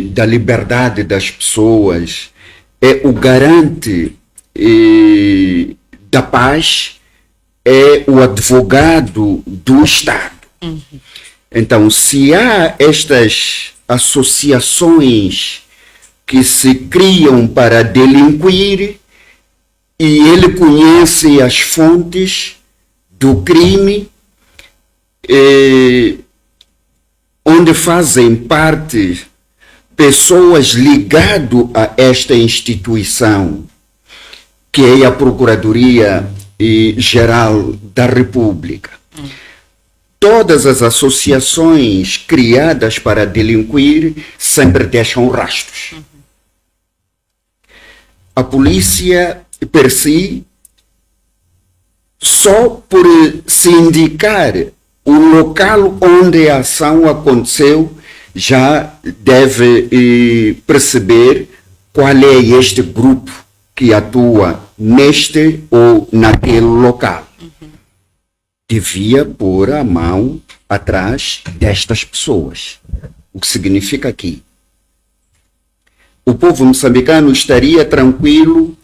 da liberdade das pessoas, é o garante da paz, é o advogado do Estado. Então, se há estas associações que se criam para delinquir e ele conhece as fontes do crime, onde fazem parte pessoas ligadas a esta instituição, que é a Procuradoria-Geral da República. Todas as associações criadas para delinquir sempre deixam rastros. A polícia, per si, só por se indicar o local onde a ação aconteceu, já deve perceber qual é este grupo que atua neste ou naquele local. Devia pôr a mão atrás destas pessoas. O que significa aqui? O povo moçambicano estaria tranquilo,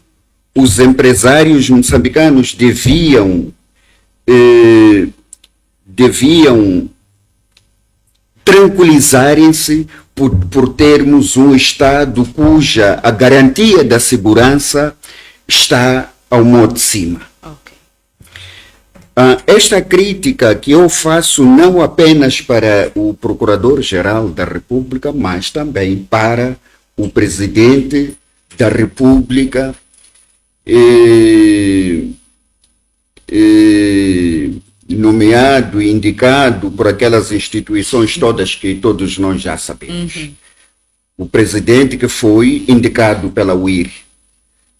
os empresários moçambicanos deviam tranquilizarem-se por termos um Estado cuja a garantia da segurança está ao modo de cima. Esta crítica que eu faço não apenas para o Procurador-Geral da República, mas também para o Presidente da República, nomeado e indicado por aquelas instituições todas que todos nós já sabemos. O Presidente que foi indicado pela UIR,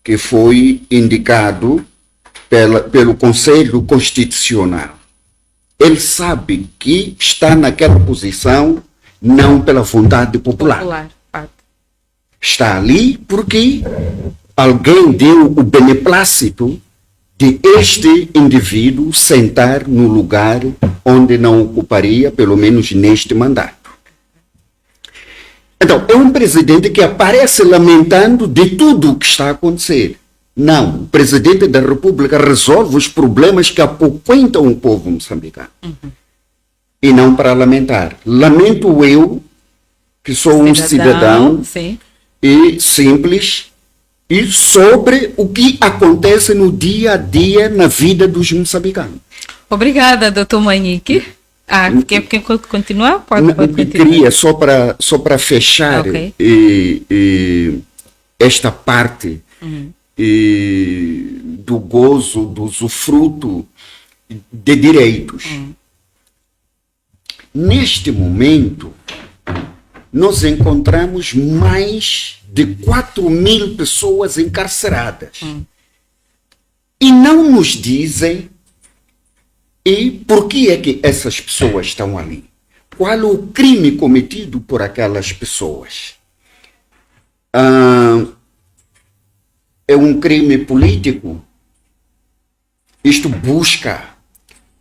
que foi indicado pelo Conselho Constitucional. Ele sabe que está naquela posição não pela vontade popular. Está ali porque alguém deu o beneplácito de este indivíduo sentar no lugar onde não ocuparia, pelo menos neste mandato. Então, é um presidente que aparece lamentando de tudo o que está a acontecer. Não, o presidente da República resolve os problemas que apoquentam o povo moçambicano. E não para lamentar. Lamento eu, que sou um cidadão e simples, e sobre o que acontece no dia a dia na vida dos moçambicanos. Obrigada, doutor Manique. Quer continuar? Pode continuar. Queria, só para fechar esta parte do gozo, do usufruto de direitos. Neste momento, nós encontramos mais de 4.000 pessoas encarceradas. E não nos dizem por que é que essas pessoas estão ali. Qual é o crime cometido por aquelas pessoas? É um crime político? Isto busca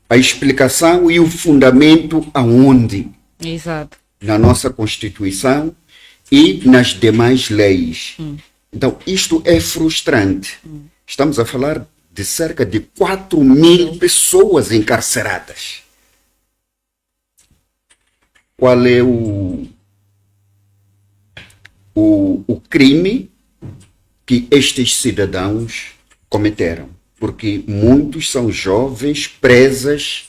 a explicação e o fundamento aonde? Exato. Na nossa Constituição e nas demais leis. Então, isto é frustrante. Estamos a falar de cerca de 4.000 pessoas encarceradas. Qual é o crime que estes cidadãos cometeram? Porque muitos são jovens presas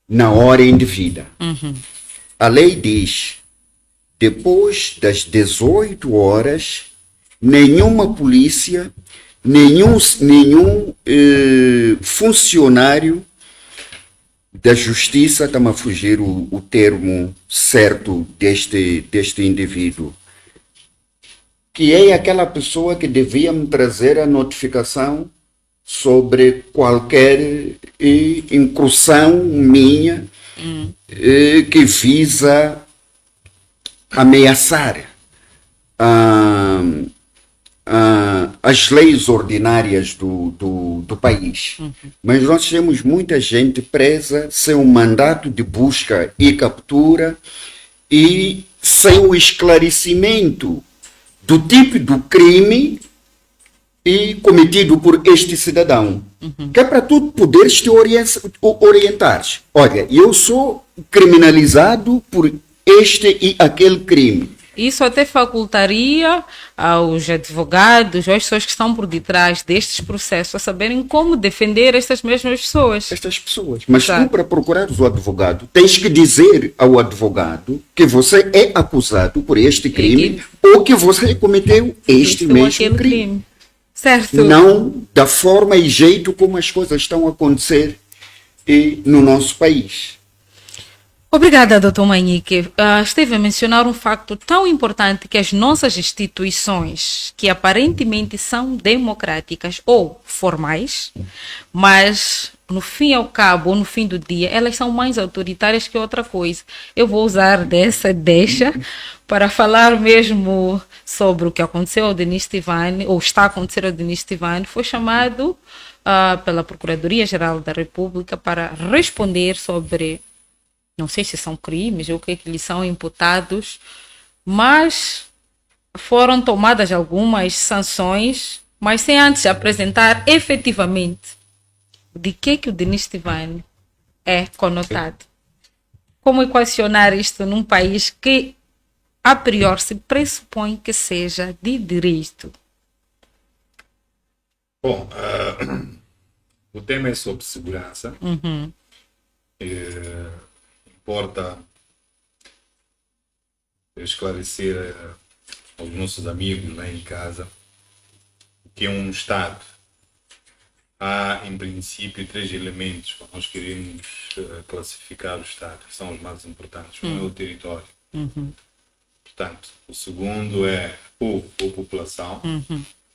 na hora indevida. A lei diz, depois das 18 horas, nenhuma polícia, nenhum funcionário da justiça, está-me a fugir o termo certo deste indivíduo, que é aquela pessoa que devia me trazer a notificação sobre qualquer incursão minha que visa ameaçar as leis ordinárias do país. Mas nós temos muita gente presa sem um mandato de busca e captura e sem o esclarecimento do tipo do crime e cometido por este cidadão. Que é para tu poderes te orientar. Olha, eu sou criminalizado por este e aquele crime. Isso até facultaria aos advogados, ou às pessoas que estão por detrás destes processos, a saberem como defender estas mesmas pessoas. Estas pessoas. Mas Exato. tu, para procurares o advogado, tens que dizer ao advogado que você é acusado por este crime ou que você cometeu este Isso, mesmo aquele crime. Certo. Não da forma e jeito como as coisas estão a acontecer no nosso país. Obrigada, Dr. Manhique. Esteve a mencionar um facto tão importante que as nossas instituições, que aparentemente são democráticas ou formais, mas no fim ao cabo, ou no fim do dia, elas são mais autoritárias que outra coisa. Eu vou usar dessa deixa para falar mesmo sobre o que aconteceu ao Denis Tivane, ou está a acontecer ao Denis Tivane. Foi chamado pela Procuradoria-Geral da República para responder sobre, não sei se são crimes ou o que é que lhes são imputados, mas foram tomadas algumas sanções, mas sem antes apresentar efetivamente de que o Denis Tivane é conotado. Como equacionar isto num país que a priori se pressupõe que seja de direito? Bom, o tema é sobre segurança. Importa esclarecer aos nossos amigos lá em casa o que é um Estado. Há, em princípio, 3 elementos que nós queremos classificar o Estado, que são os mais importantes. Um é o território. Portanto, o segundo é o povo ou população.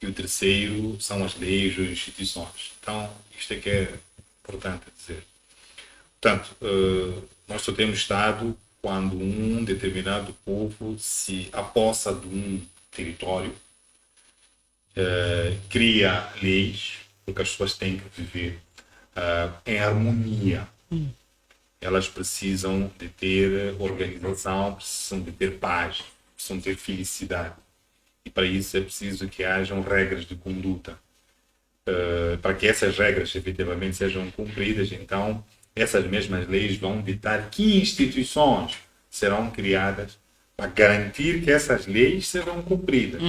E o terceiro são as leis ou instituições. Então, isto é que é importante dizer. Portanto, nós só temos Estado quando um determinado povo se apossa de um território, cria leis, porque as pessoas têm que viver em harmonia. Elas precisam de ter organização, precisam de ter paz, precisam de ter felicidade. E para isso é preciso que hajam regras de conduta. Para que essas regras efetivamente sejam cumpridas, então essas mesmas leis vão ditar que instituições serão criadas para garantir que essas leis serão cumpridas.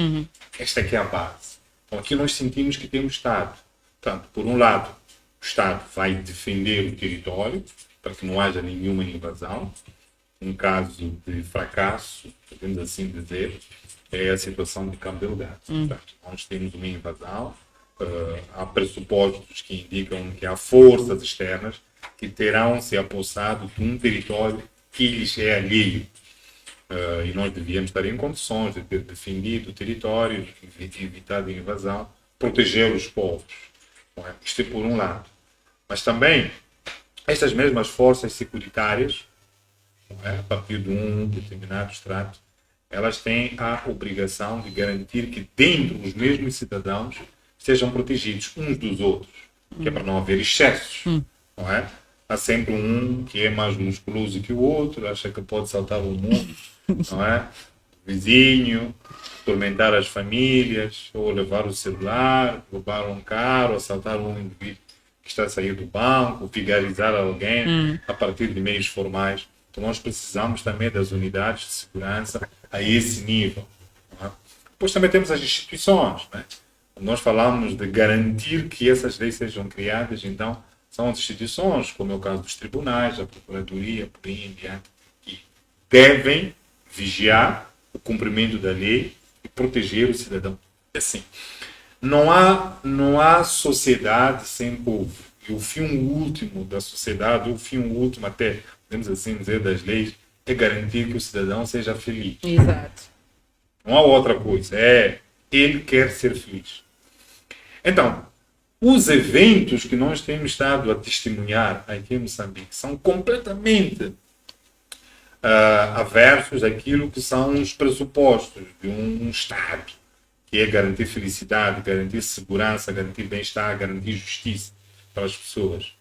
Esta é que é a base. Então aqui nós sentimos que temos Estado. Portanto, por um lado, o Estado vai defender o território para que não haja nenhuma invasão. Um caso de fracasso, podemos assim dizer, é a situação de Cabo Delgado. Portanto, nós temos uma invasão, há pressupostos que indicam que há forças externas que terão se apossado de um território que lhes é alheio. E nós devíamos estar em condições de ter defendido o território, evitado a invasão, proteger os povos. Não é? Isto é por um lado. Mas também, estas mesmas forças securitárias, não é? A partir de um determinado extrato, elas têm a obrigação de garantir que dentro os mesmos cidadãos sejam protegidos uns dos outros, que é para não haver excessos. Não é? Há sempre um que é mais musculoso que o outro, acha que pode saltar o mundo, não é? Vizinho, tormentar as famílias, ou levar o celular, roubar um carro, assaltar um indivíduo que está a sair do banco, vigarizar alguém a partir de meios formais. Então nós precisamos também das unidades de segurança a esse nível. Não é? Depois também temos as instituições. Não é? Nós falamos de garantir que essas leis sejam criadas, então são as instituições, como é o caso dos tribunais, a Procuradoria, por aí em diante, que devem vigiar o cumprimento da lei e proteger o cidadão. Assim, não há sociedade sem povo. E o fim último da sociedade, o fim último até, podemos assim dizer, das leis, é garantir que o cidadão seja feliz. Exato. Não há outra coisa. Ele quer ser feliz. Então, os eventos que nós temos estado a testemunhar aqui em Moçambique são completamente aversos àquilo que são os pressupostos de um Estado, que é garantir felicidade, garantir segurança, garantir bem-estar, garantir justiça para as pessoas.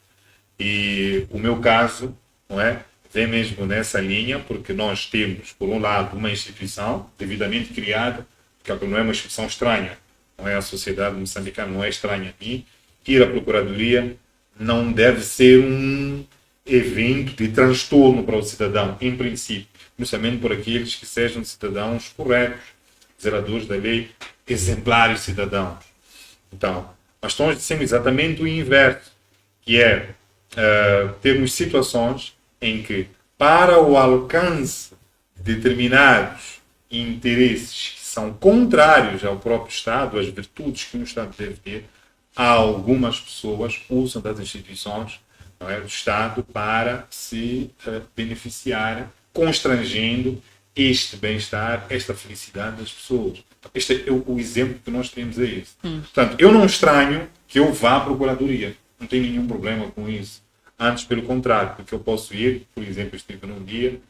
E o meu caso, não é, vem mesmo nessa linha, porque nós temos, por um lado, uma instituição devidamente criada, que não é uma instituição estranha, não é a sociedade moçambicana, não é estranha a mim. Ir à Procuradoria não deve ser um evento de transtorno para o cidadão, em princípio, justamente por aqueles que sejam cidadãos corretos, zeladores da lei, exemplares cidadãos. Então, nós estamos dizendo exatamente o inverso, que é termos situações em que, para o alcance de determinados interesses que são contrários ao próprio Estado, às virtudes que um Estado deve ter, algumas pessoas usam das instituições, não é, do Estado para se beneficiar, constrangendo este bem-estar, esta felicidade das pessoas. Este é o exemplo que nós temos a isso. Portanto, eu não estranho que eu vá à Procuradoria. Não tenho nenhum problema com isso. Antes, pelo contrário, porque eu posso ir, por exemplo, eu estive num dia,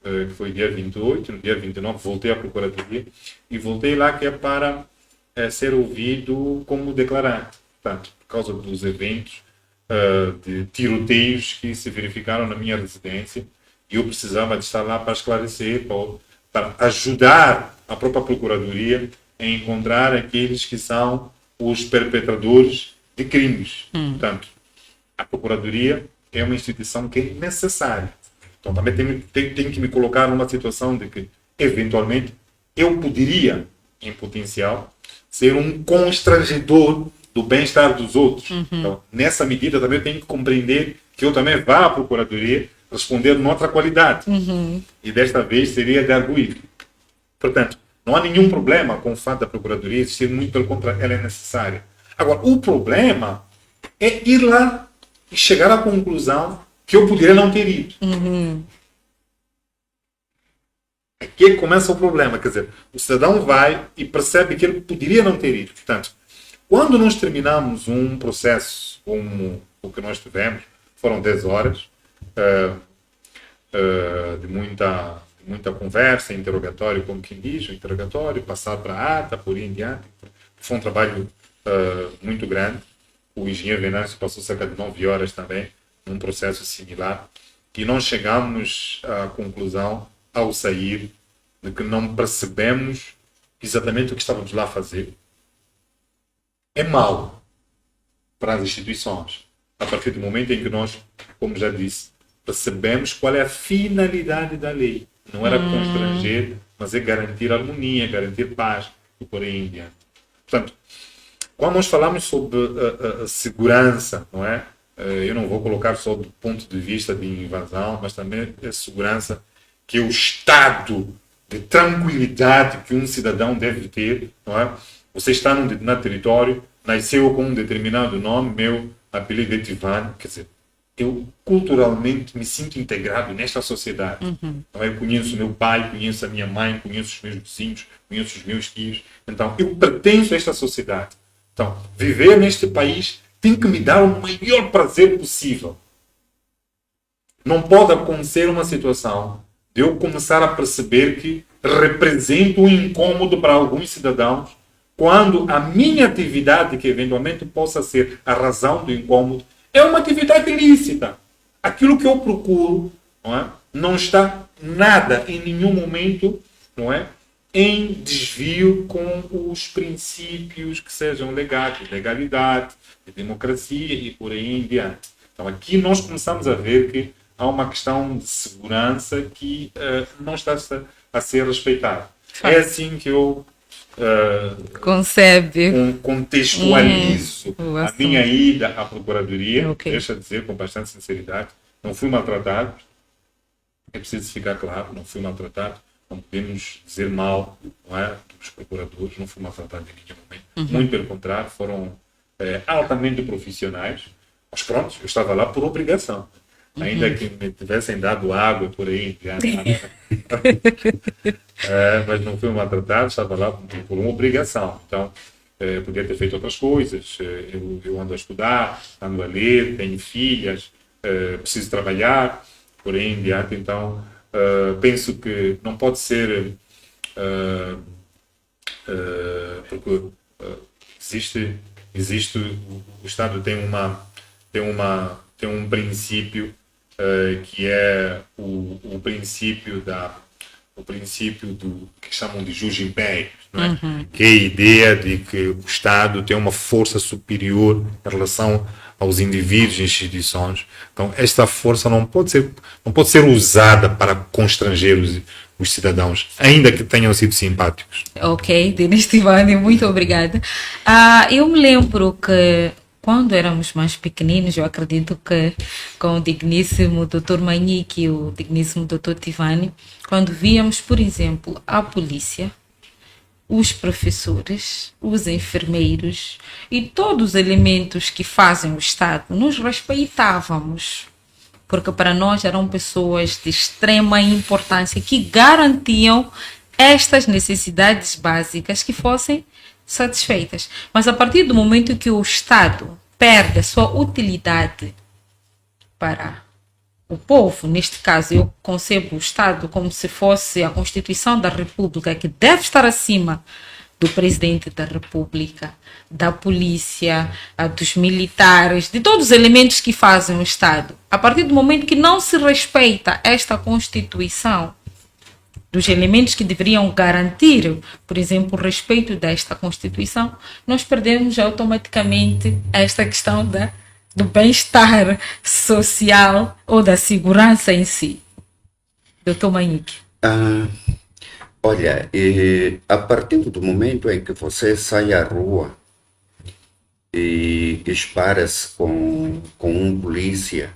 que foi dia 28, no dia 29, voltei à Procuradoria, e voltei lá que é para ser ouvido como declarante. Portanto, por causa dos eventos de tiroteios que se verificaram na minha residência, e eu precisava de estar lá para esclarecer, para ajudar a própria Procuradoria a encontrar aqueles que são os perpetradores de crimes. Portanto, a Procuradoria é uma instituição que é necessária. Então, também tem que me colocar numa situação de que, eventualmente, eu poderia, em potencial, ser um constrangedor do bem-estar dos outros. Então, nessa medida, também eu tenho que compreender que eu também vá à Procuradoria responder noutra qualidade. E desta vez seria de arguir. Portanto, não há nenhum problema com o fato da Procuradoria existir, muito pelo contrário, ela é necessária. Agora, o problema é ir lá e chegar à conclusão que eu poderia não ter ido. Aqui é que começa o problema. Quer dizer, o cidadão vai e percebe que ele poderia não ter ido. Portanto, quando nós terminamos um processo como o que nós tivemos, foram 10 horas de muita conversa, interrogatório, como quem diz, o interrogatório, passar para a ata, por aí em diante. Foi um trabalho muito grande. O engenheiro Venâncio passou cerca de 9 horas também, num processo similar, e nós chegamos à conclusão, ao sair, de que não percebemos exatamente o que estávamos lá a fazer. É mau para as instituições, a partir do momento em que nós, como já disse, percebemos qual é a finalidade da lei. Não era constranger, mas é garantir harmonia, garantir paz, e por aí em diante. Portanto, quando nós falamos sobre a segurança, não é? Eu não vou colocar só do ponto de vista de invasão, mas também a segurança, que é o estado de tranquilidade que um cidadão deve ter, não é? Você está num determinado território, nasceu com um determinado nome, meu apelido é Tivani, quer dizer, eu culturalmente me sinto integrado nesta sociedade. Então, eu conheço meu pai, conheço a minha mãe, conheço os meus vizinhos, conheço os meus tios. Então, eu pertenço a esta sociedade. Então, viver neste país tem que me dar o maior prazer possível. Não pode acontecer uma situação de eu começar a perceber que represento um incômodo para alguns cidadãos quando a minha atividade, que eventualmente possa ser a razão do incômodo, é uma atividade ilícita. Aquilo que eu procuro, não é? Não está nada, em nenhum momento, não é? Em desvio com os princípios que sejam legais, de legalidade, de democracia e por aí em diante. Então aqui nós começamos a ver que há uma questão de segurança que não está a ser respeitada. É assim que eu contextualizo a minha ida à Procuradoria. Okay. Deixa eu dizer com bastante sinceridade, não fui maltratado, é preciso ficar claro, não fui maltratado. Não podemos dizer mal, não é, dos procuradores, não fui maltratado em nenhum momento. Muito pelo contrário, foram altamente profissionais. Mas pronto, eu estava lá por obrigação. Ainda que me tivessem dado água por aí, mas não fui maltratado, estava lá por uma obrigação. Então, podia ter feito outras coisas. Eu ando a estudar, ando a ler, tenho filhas, preciso trabalhar, por aí em diante. Então, penso que não pode ser porque existe o Estado tem um princípio que é o princípio do que chamam de jus imperius, não é? Que é a ideia de que o Estado tem uma força superior em relação aos indivíduos e instituições. Então, esta força não pode ser usada para constranger os cidadãos, ainda que tenham sido simpáticos. Ok, Denis Tivani, muito obrigada. Eu me lembro que quando éramos mais pequeninos, eu acredito que com o digníssimo Dr. Manhique e o digníssimo Dr. Tivani, quando víamos, por exemplo, a polícia, os professores, os enfermeiros e todos os elementos que fazem o Estado, nos respeitávamos, porque para nós eram pessoas de extrema importância que garantiam estas necessidades básicas que fossem satisfeitas. Mas a partir do momento que o Estado perde a sua utilidade para o povo, neste caso eu concebo o Estado como se fosse a Constituição da República, que deve estar acima do Presidente da República, da polícia, dos militares, de todos os elementos que fazem o Estado. A partir do momento que não se respeita esta Constituição, dos elementos que deveriam garantir, por exemplo, o respeito desta Constituição, nós perdemos automaticamente esta questão do bem-estar social ou da segurança em si. Dr. Manhique. Olha, a partir do momento em que você sai à rua e espara-se com um polícia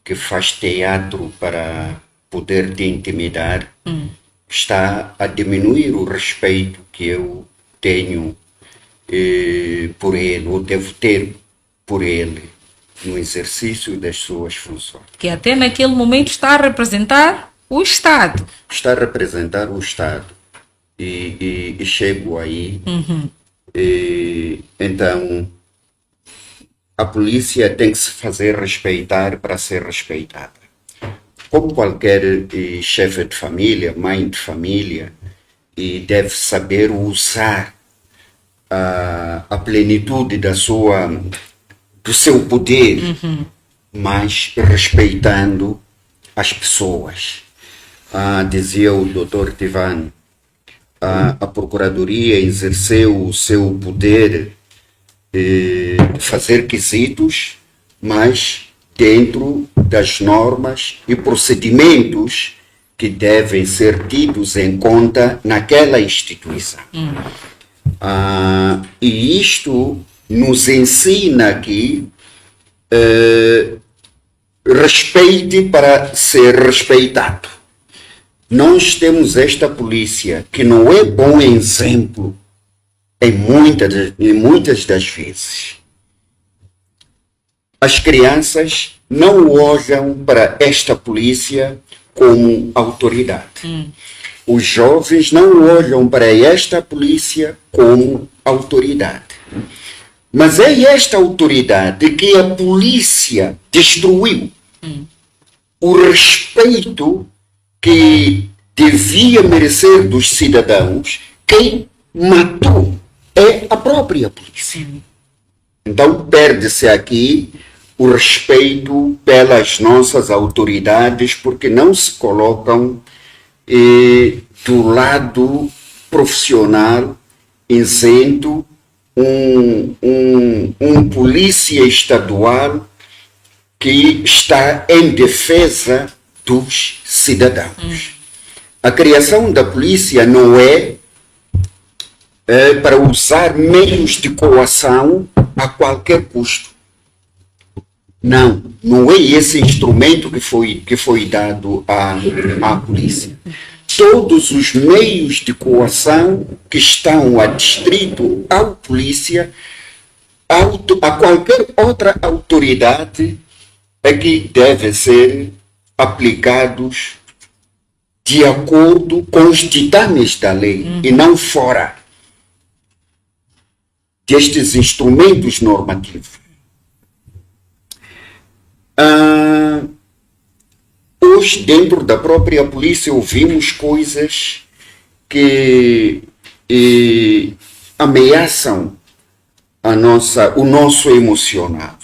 que faz teatro para poder te intimidar, está a diminuir o respeito que eu tenho por ele, ou devo ter por ele, no exercício das suas funções. Que até naquele momento está a representar o Estado. Está a representar o Estado. E chego aí. Então, a polícia tem que se fazer respeitar para ser respeitada. Como qualquer chefe de família, mãe de família, e deve saber usar a plenitude do seu poder, mas respeitando as pessoas. Dizia o Dr. Tivani, a Procuradoria exerceu o seu poder de fazer quesitos, mas dentro das normas e procedimentos que devem ser tidos em conta naquela instituição. E isto nos ensina que respeite para ser respeitado. Nós temos esta polícia que não é bom exemplo em muitas das vezes. As crianças não olham para esta polícia como autoridade. Os jovens não olham para esta polícia como autoridade. Mas é esta autoridade que a polícia destruiu. O respeito que devia merecer dos cidadãos, quem matou é a própria polícia. Então perde-se aqui o respeito pelas nossas autoridades, porque não se colocam do lado profissional, isento, um polícia estadual que está em defesa dos cidadãos. A criação da polícia não é para usar meios de coação a qualquer custo. Não é esse instrumento que foi dado à polícia. Todos os meios de coação que estão adstritos à polícia, a qualquer outra autoridade, é que devem ser aplicados de acordo com os ditames da lei e não fora destes instrumentos normativos. Hoje, dentro da própria polícia, ouvimos coisas que ameaçam o nosso emocional.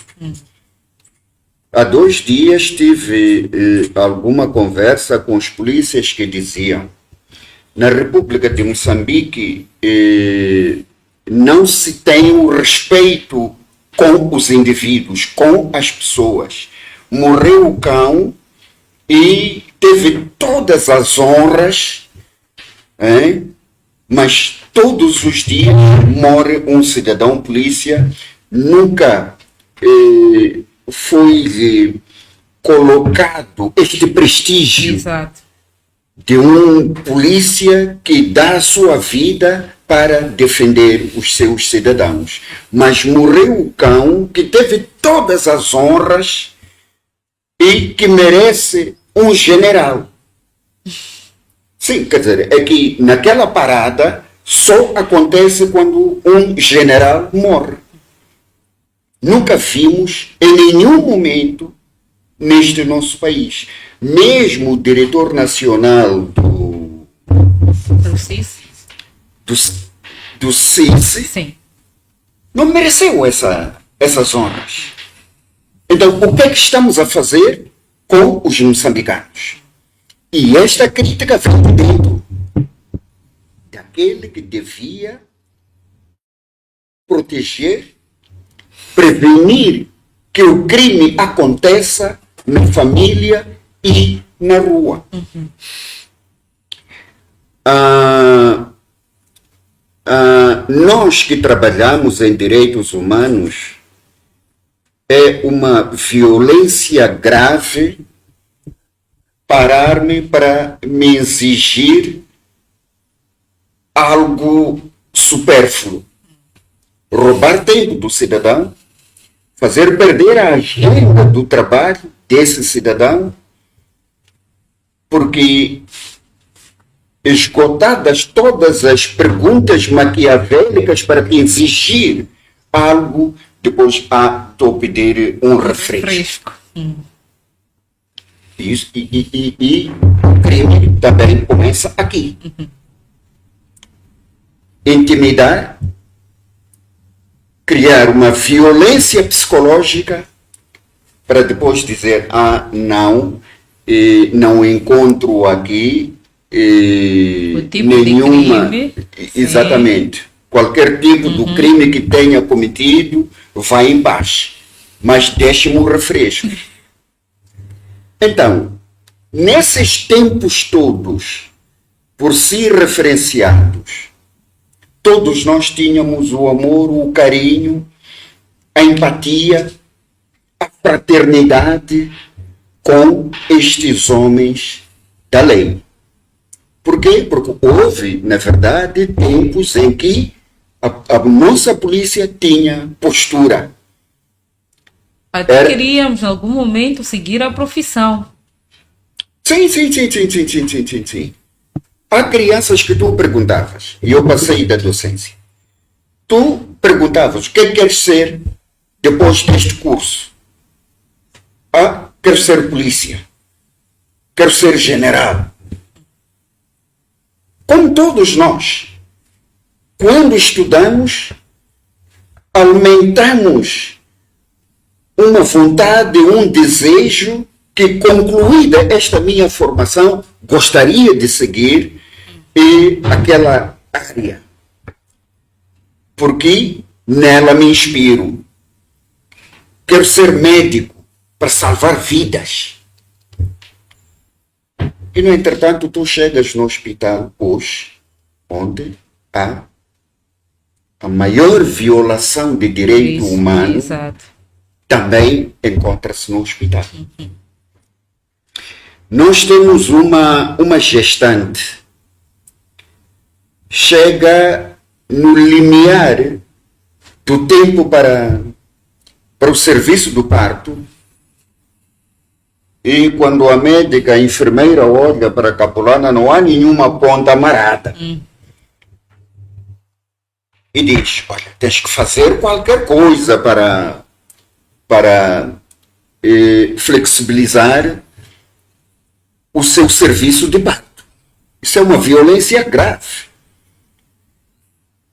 Há 2 dias tive alguma conversa com os polícias que diziam: na República de Moçambique não se tem o respeito com os indivíduos, com as pessoas. Morreu o cão e teve todas as honras, mas todos os dias morre um cidadão polícia. Nunca foi colocado este prestígio Exato. de um polícia que dá a sua vida para defender os seus cidadãos. Mas morreu o cão que teve todas as honras e que merece um general. Sim, quer dizer, é que naquela parada só acontece quando um general morre. Nunca vimos em nenhum momento neste nosso país. Mesmo o diretor nacional Do CIS? do CIS Sim. não mereceu essas honras. Então, o que é que estamos a fazer com os moçambicanos? E esta crítica vem de dentro daquele que devia proteger, prevenir que o crime aconteça na família e na rua. Nós que trabalhamos em direitos humanos, é uma violência grave parar-me para me exigir algo supérfluo. Roubar tempo do cidadão, fazer perder a agenda do trabalho desse cidadão, porque esgotadas todas as perguntas maquiavélicas para exigir algo, depois há de pedir um refresco. Isso, e o crime também começa aqui. Intimidar, criar uma violência psicológica para depois dizer: não encontro aqui o tipo nenhuma. de crime. Exatamente. Qualquer tipo de crime que tenha cometido vai em paz, mas deixe-me um refresco. Então, nesses tempos todos, por si referenciados, todos nós tínhamos o amor, o carinho, a empatia, a fraternidade com estes homens da lei. Por quê? Porque houve, na verdade, tempos em que a nossa polícia tinha postura. Até queríamos, em algum momento, seguir a profissão. Sim. Há crianças que tu perguntavas, e eu passei da docência. Tu perguntavas: o que queres ser depois deste curso? Quero ser polícia. Quero ser general. Como todos nós, quando estudamos, alimentamos uma vontade, um desejo que, concluída esta minha formação, gostaria de seguir aquela área. Porque nela me inspiro. Quero ser médico para salvar vidas. E, no entretanto, tu chegas no hospital hoje, onde há a maior violação de direito humano, exato, também encontra-se no hospital. Nós temos uma gestante, chega no limiar do tempo para o serviço do parto, e quando a médica, a enfermeira olha para a capulana, não há nenhuma ponta amarrada. E diz: olha, tens que fazer qualquer coisa para flexibilizar o seu serviço de parto. Isso é uma violência grave.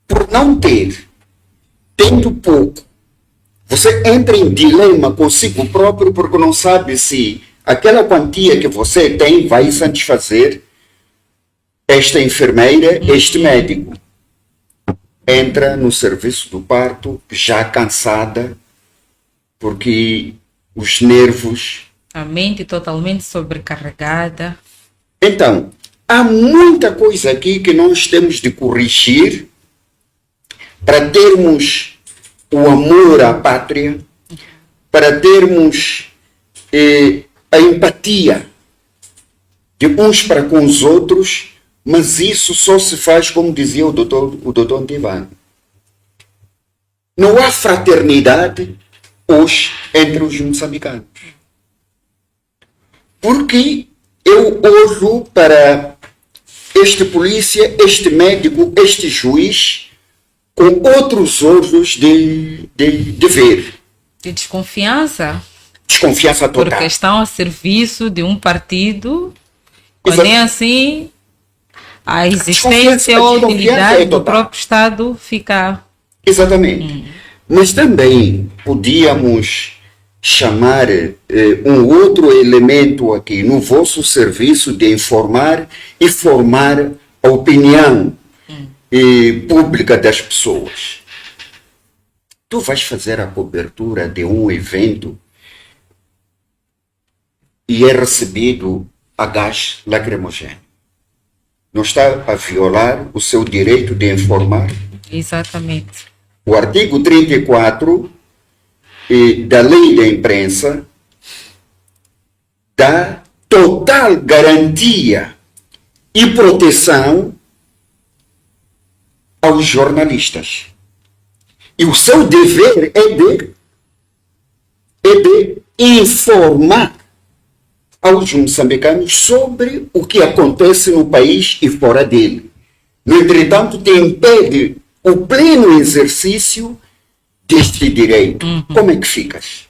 Por não tendo pouco, você entra em dilema consigo próprio porque não sabe se aquela quantia que você tem vai satisfazer esta enfermeira, este médico. Entra no serviço do parto já cansada porque os nervos... A mente totalmente sobrecarregada. Então, há muita coisa aqui que nós temos de corrigir para termos o amor à pátria, para termos a empatia de uns para com os outros, mas isso só se faz, como dizia o doutor Antivano. Não há fraternidade hoje entre os moçambicanos. Porque eu olho para este polícia, este médico, este juiz, com outros olhos de ver. De desconfiança. Desconfiança total. Porque estão a serviço de um partido, quando é assim, a existência ou a utilidade do próprio Estado fica... Exatamente. Mas também podíamos chamar um outro elemento aqui no vosso serviço de informar e formar a opinião pública das pessoas. Tu vais fazer a cobertura de um evento e é recebido a gás lacrimogéneo. Não está a violar o seu direito de informar? Exatamente. O artigo 34 da lei da imprensa dá total garantia e proteção aos jornalistas. E o seu dever é de informar aos moçambicanos sobre o que acontece no país e fora dele. No entretanto, te impede o pleno exercício deste direito. Como é que ficas?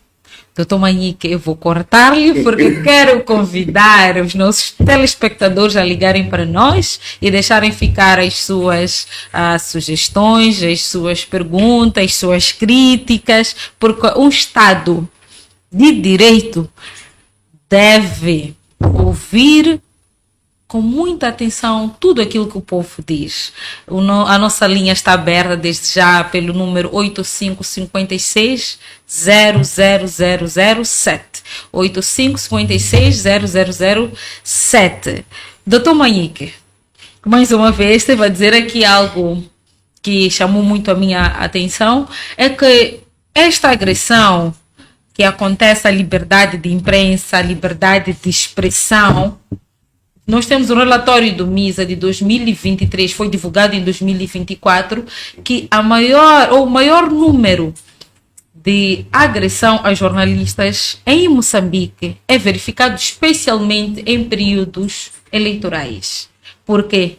Doutor Manhique, eu vou cortar-lhe porque quero convidar os nossos telespectadores a ligarem para nós e deixarem ficar as suas sugestões, as suas perguntas, as suas críticas, porque um Estado de direito deve ouvir com muita atenção tudo aquilo que o povo diz. A nossa linha está aberta desde já pelo número 8556-00007. 8556-00007. Doutor Manhique, mais uma vez, você vai dizer aqui algo que chamou muito a minha atenção, é que esta agressão que acontece à liberdade de imprensa, à liberdade de expressão. Nós temos um relatório do MISA de 2023, foi divulgado em 2024, que o maior número de agressão a jornalistas em Moçambique é verificado especialmente em períodos eleitorais. Porque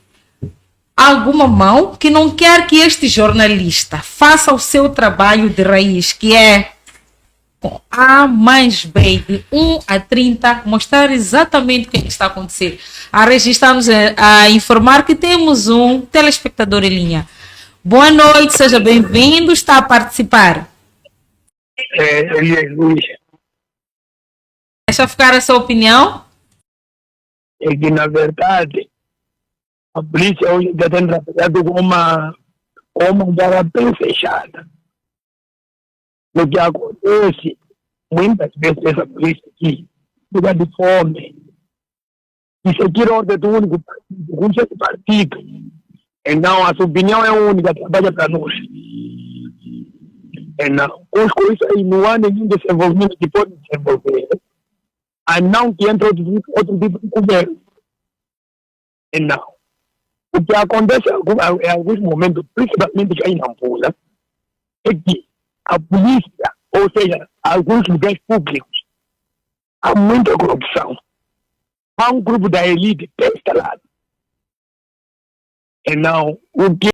há alguma mão que não quer que este jornalista faça o seu trabalho de raiz, que é com A mais B, de 1 a 30, mostrar exatamente o que está acontecendo. A registrar-nos a informar que temos um telespectador em linha. Boa noite, seja bem-vindo, está a participar. Luís. Deixa ficar a sua opinião. É que, na verdade, a polícia hoje está tendo trabalhado com uma barra bem fechada. O que acontece, muitas vezes, essa polícia aqui fica de fome. E seguir a ordem do único partido, com esse partido. Então, a sua opinião é única, trabalha para nós. Não, com isso aí não há nenhum desenvolvimento que pode desenvolver, a não que entre outro tipo de governo. Não. O que acontece em alguns momentos, principalmente já em Nampula, é que a polícia, ou seja, alguns lugares públicos, há muita corrupção. Há um grupo da elite bem instalado. Não, o que